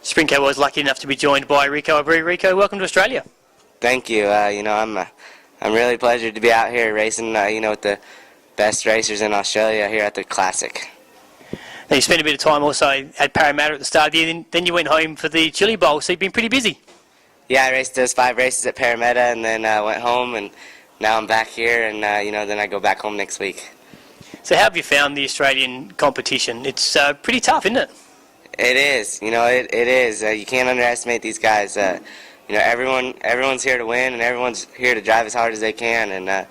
Sprintcar was lucky enough to be joined by Rico Abreu. Rico, welcome to Australia. Thank you. I'm really pleasured to be out here racing. With the best racers in Australia here at the Classic. Now you spent a bit of time also at Parramatta at the start of the year, then you went home for the Chili Bowl, so you've been pretty busy. Yeah, I raced those 5 races at Parramatta, and then went home, and now I'm back here, and then I go back home next week. So how have you found the Australian competition? It's pretty tough, isn't it? It is. It is. You can't underestimate these guys. Everyone's here to win, and everyone's here to drive as hard as they can. And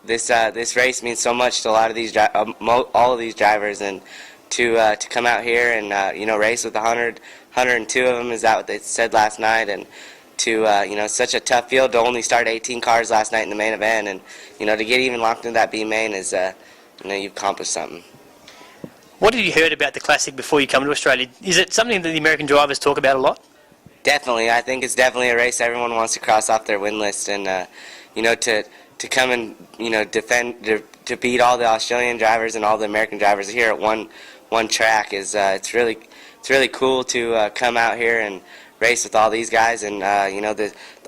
this race means so much to a lot of these all of these drivers, and to come out here and race with 102 of them. Is that what they said last night? And to such a tough field to only start 18 cars last night in the main event, and to get even locked into that B main is you've accomplished something. What have you heard about the Classic before you come to Australia? Is it something that the American drivers talk about a lot? Definitely. I think it's definitely a race everyone wants to cross off their win list, and to come and defend to beat all the Australian drivers and all the American drivers here at one track is it's really cool to come out here and race with all these guys, and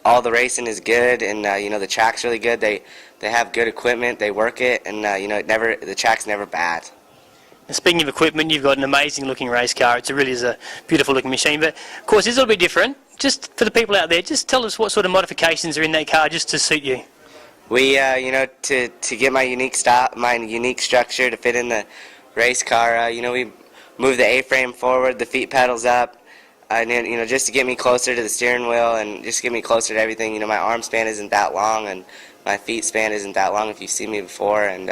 all the racing is good, and the track's really good. They have good equipment, they work it, and the track's never bad. And speaking of equipment, you've got an amazing looking race car. It really is a beautiful looking machine, but of course it's a little bit different. Just for the people out there, just tell us what sort of modifications are in that car just to suit you. We to get my unique structure to fit in the race car, we move the A-frame forward, the feet pedals up, and then just to get me closer to the steering wheel and just get me closer to everything. My arm span isn't that long, and my feet span isn't that long if you've seen me before, and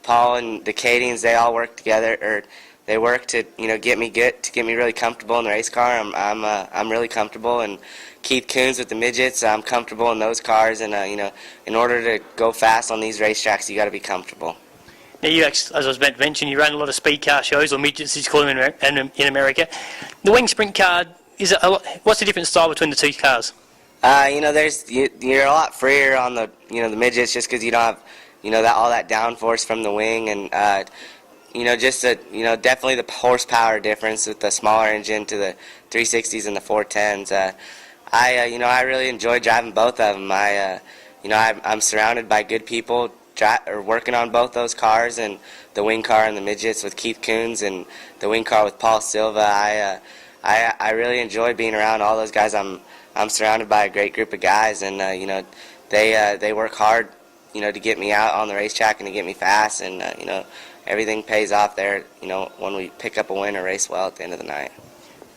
Paul and the Cadians, they all work together, or they work to get me really comfortable in the race car. I'm really comfortable, and Keith Coons with the midgets, I'm comfortable in those cars, and in order to go fast on these racetracks, you got to be comfortable. Now you, as I was about to mention, you run a lot of speed car shows, or midgets as you call them in America. The wing sprint car, what's the different style between the two cars? You're a lot freer on the the midgets, just because you don't have all that downforce from the wing, and definitely the horsepower difference with the smaller engine to the 360s and the 410s. I really enjoy driving both of them. I'm surrounded by good people working on both those cars, and the wing car and the midgets with Keith Coons, and the wing car with Paul Silva. I really enjoy being around all those guys. I'm surrounded by a great group of guys, and they work hard to get me out on the racetrack and to get me fast, and everything pays off there when we pick up a win or race well at the end of the night.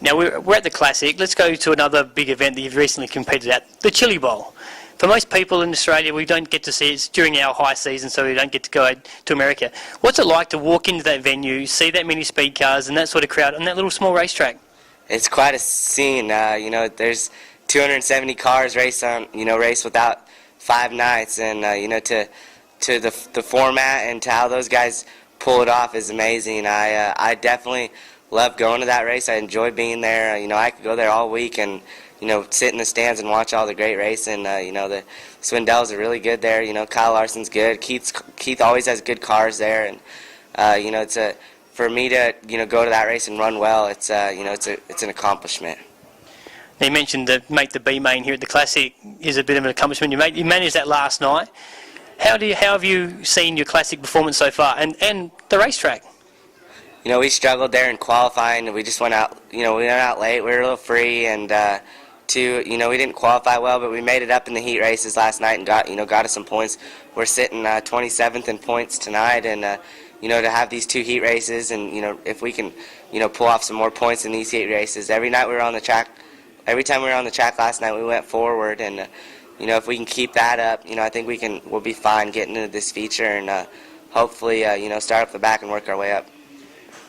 Now we're at the Classic. Let's go to another big event that you've recently competed at, the Chili Bowl. For most people in Australia, we don't get to see it. It's during our high season, so we don't get to go to America. What's it like to walk into that venue, see that many speed cars and that sort of crowd on that little small racetrack? It's quite a scene. There's 270 cars race without 5 nights, and to the format and to how those guys pull it off is amazing. I definitely love going to that race. I enjoy being there. I could go there all week and sit in the stands and watch all the great racing. The Swindells are really good there. Kyle Larson's good. Keith always has good cars there, and for me to go to that race and run well, it's an accomplishment. Now you mentioned that make the B main here at the Classic is a bit of an accomplishment. You managed that last night. How have you seen your Classic performance so far, and the racetrack? We struggled there in qualifying. We just went out. We went out late. We were a little free, and we didn't qualify well, but we made it up in the heat races last night and got us some points. We're sitting 27th in points tonight, and to have these 2 heat races, and if we can pull off some more points in these heat races. Every time we were on the track last night, we went forward, and if we can keep that up, I think we'll be fine getting into this feature, and hopefully start up the back and work our way up.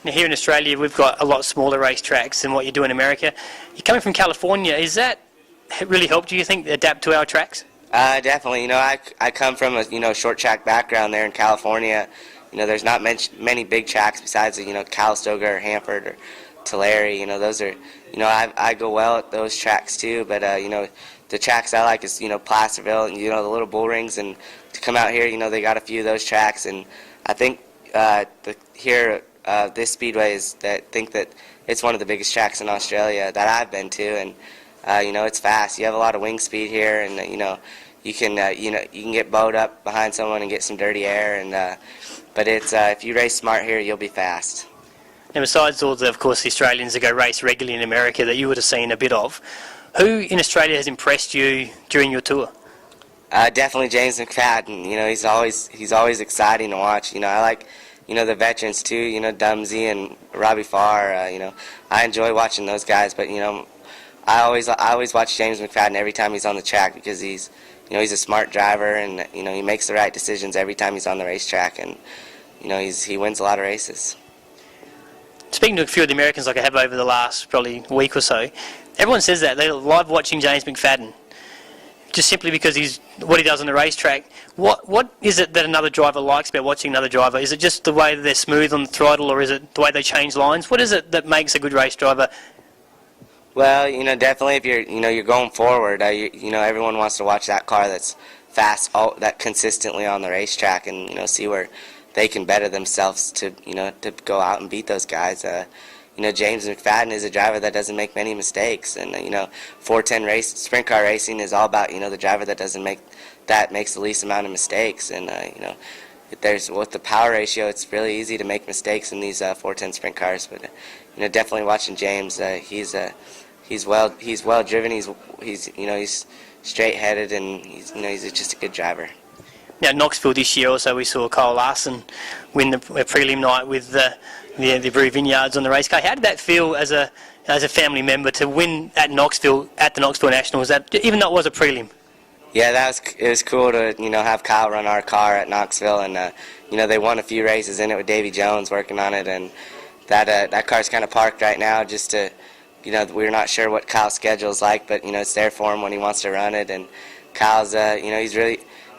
Now here in Australia, we've got a lot smaller racetracks than what you do in America. You're coming from California. Is that really helped you think adapt to our tracks? Definitely. I come from a short track background there in California. There's not many big tracks besides Calistoga or Hanford or Tulare. Those are I go well at those tracks too. But the tracks I like is Placerville and the little bull rings, and to come out here, they got a few of those tracks, and I think here this speedway is that think that it's one of the biggest tracks in Australia that I've been to, and it's fast. You have a lot of wing speed here, and you can you can get bowed up behind someone and get some dirty air, and but it's if you race smart here, you'll be fast. Now, besides all the, of course, the Australians that go race regularly in America that you would have seen a bit of, who in Australia has impressed you during your tour? Definitely James McFadden. He's always exciting to watch. I like the veterans too. Dumsey and Robbie Farr. I enjoy watching those guys. But I always watch James McFadden every time he's on the track because he's a smart driver, and he makes the right decisions every time he's on the racetrack, and he wins a lot of races. Speaking to a few of the Americans like I have over the last probably week or so, everyone says that they love watching James McFadden, just simply because he's what he does on the racetrack. What is it that another driver likes about watching another driver? Is it just the way that they're smooth on the throttle, or is it the way they change lines? What is it that makes a good race driver? Well, definitely if you're going forward, everyone wants to watch that car that's fast, that consistently on the racetrack, and see where they can better themselves to to go out and beat those guys. James McFadden is a driver that doesn't make many mistakes, and 410 sprint car racing is all about the driver that makes the least amount of mistakes, and with the power ratio, it's really easy to make mistakes in these 410 sprint cars. But definitely watching James, he's well driven. He's straight headed, and he's just a good driver. Now, Knoxville this year also we saw Kyle Larson win the prelim night with the Abreu Vineyards on the race car. How did that feel as a family member to win at Knoxville at the Knoxville Nationals? Even though it was a prelim. Yeah, it was cool to have Kyle run our car at Knoxville, and they won a few races in it with Davy Jones working on it, and that car's kind of parked right now just to we're not sure what Kyle's schedule's like, but it's there for him when he wants to run it, and Kyle's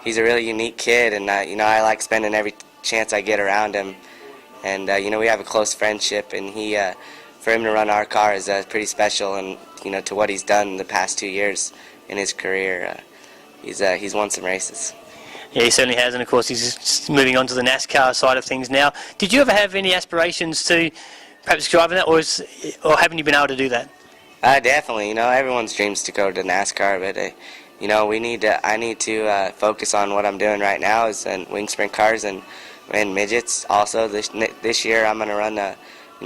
he's a really unique kid, and I like spending every chance I get around him, and we have a close friendship, and for him to run our car is pretty special, and to what he's done the past 2 years in his career, he's won some races. Yeah, he certainly has, and of course he's moving on to the NASCAR side of things now. Did you ever have any aspirations to perhaps driving that, or haven't you been able to do that? Definitely. Everyone's dreams to go to NASCAR, but I need to focus on what I'm doing right now is wing sprint cars and midgets. Also, this year I'm going to run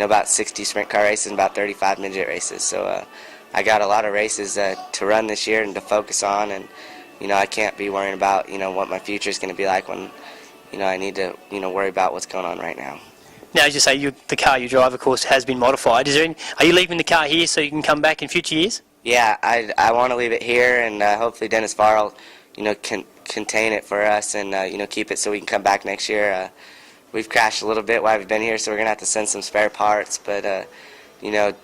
about 60 sprint car races and about 35 midget races. So I got a lot of races to run this year and to focus on, and I can't be worrying about what my future is going to be like when I need to worry about what's going on right now. Now, as you say, the car you drive, of course, has been modified. Are you leaving the car here so you can come back in future years? Yeah, I want to leave it here, and hopefully Dennis Farr will, contain it for us and, keep it so we can come back next year. We've crashed a little bit while we've been here, so we're going to have to send some spare parts. But,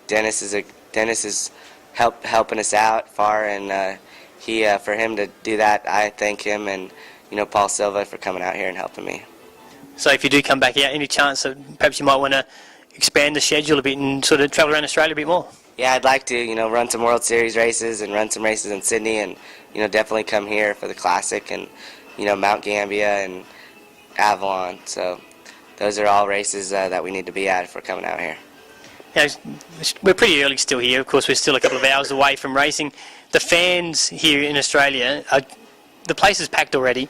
Dennis is helping us out, Farr, and for him to do that, I thank him and, Paul Silva for coming out here and helping me. So if you do come back out, any chance that perhaps you might want to expand the schedule a bit and sort of travel around Australia a bit more? Yeah, I'd like to, run some World Series races and run some races in Sydney, and, definitely come here for the Classic and, Mount Gambier and Avalon. So those are all races that we need to be at if we're coming out here. Now, we're pretty early still here. Of course, we're still a couple of hours away from racing. The fans here in Australia, the place is packed already.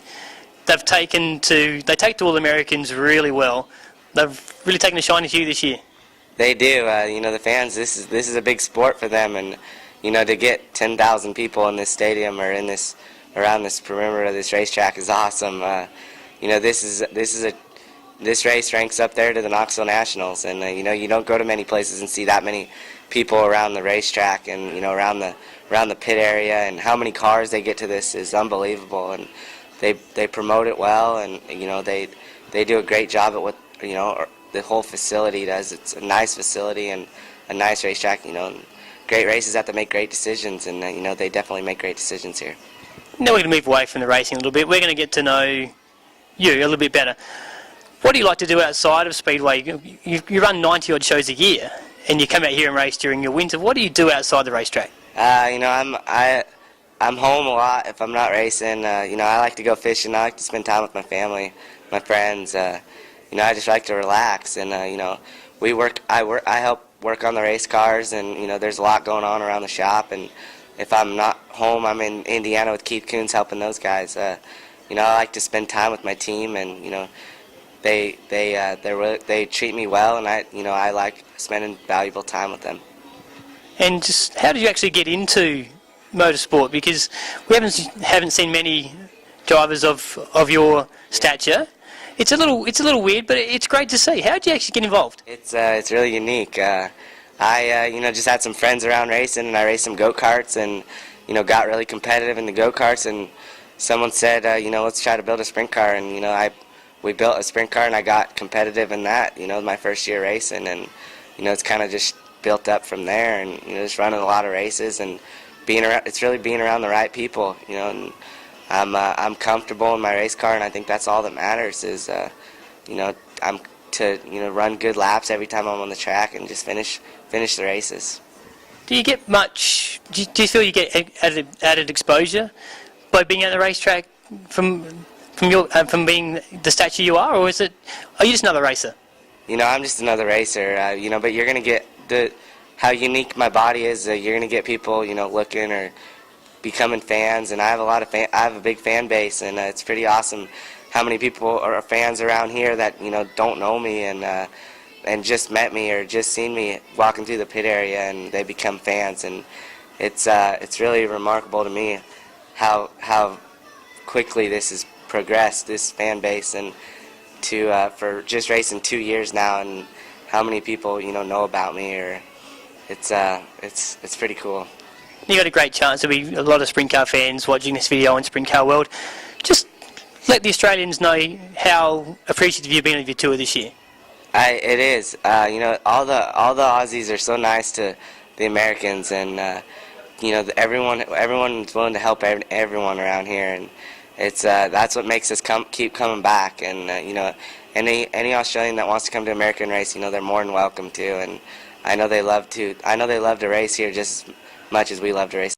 They take to all Americans really well. They've really taken a shine to you this year. They do. The fans, this is a big sport for them, and to get 10,000 people in this stadium or around this perimeter of this racetrack is awesome. This race ranks up there to the Knoxville Nationals, and you don't go to many places and see that many people around the racetrack and around the pit area, and how many cars they get to this is unbelievable, and they promote it well, and they do a great job at what the whole facility does. It's a nice facility and a nice racetrack, and great races have to make great decisions, and they definitely make great decisions here. Now we're going to move away from the racing a little bit. We're going to get to know you a little bit better. What do you like to do outside of Speedway? You run 90 odd shows a year, and you come out here and race during your winter. What do you do outside the racetrack? I'm home a lot if I'm not racing. I like to go fishing. I like to spend time with my family, my friends. I just like to relax, and I help work on the race cars, and there's a lot going on around the shop, and if I'm not home, I'm in Indiana with Keith Coons helping those guys. I like to spend time with my team, and they treat me well, and I like spending valuable time with them. And just how did you actually get into motorsport? Because we haven't seen many drivers of your stature. It's a little weird, but it's great to see. How did you actually get involved? It's really unique. I just had some friends around racing, and I raced some go-karts, and got really competitive in the go-karts, and someone said let's try to build a sprint car, and we built a sprint car, and I got competitive in that, my first year racing, and it's kind of just built up from there, and just running a lot of races and being around the right people, and I'm comfortable in my race car, and I think that's all that matters is I'm to run good laps every time I'm on the track and just finish the races. Do you get much? Do you feel you get added exposure by being at the racetrack from being the stature you are, or are you just another racer? I'm just another racer. But you're gonna get how unique my body is. You're gonna get people looking or becoming fans, and I have a big fan base, and it's pretty awesome how many people are fans around here that don't know me and just met me or just seen me walking through the pit area, and they become fans, and it's really remarkable to me how quickly this has progressed, this fan base, and for just racing 2 years now, and how many people know about me, or it's pretty cool. You got a great chance. There'll be a lot of sprint car fans watching this video in Sprint Car World. Just let the Australians know how appreciative you've been of your tour this year. It is. All the Aussies are so nice to the Americans, and everyone's willing to help everyone around here, and that's what makes us keep coming back. And any Australian that wants to come to America and race, they're more than welcome to. And I know they love to race here just as much as we love to race.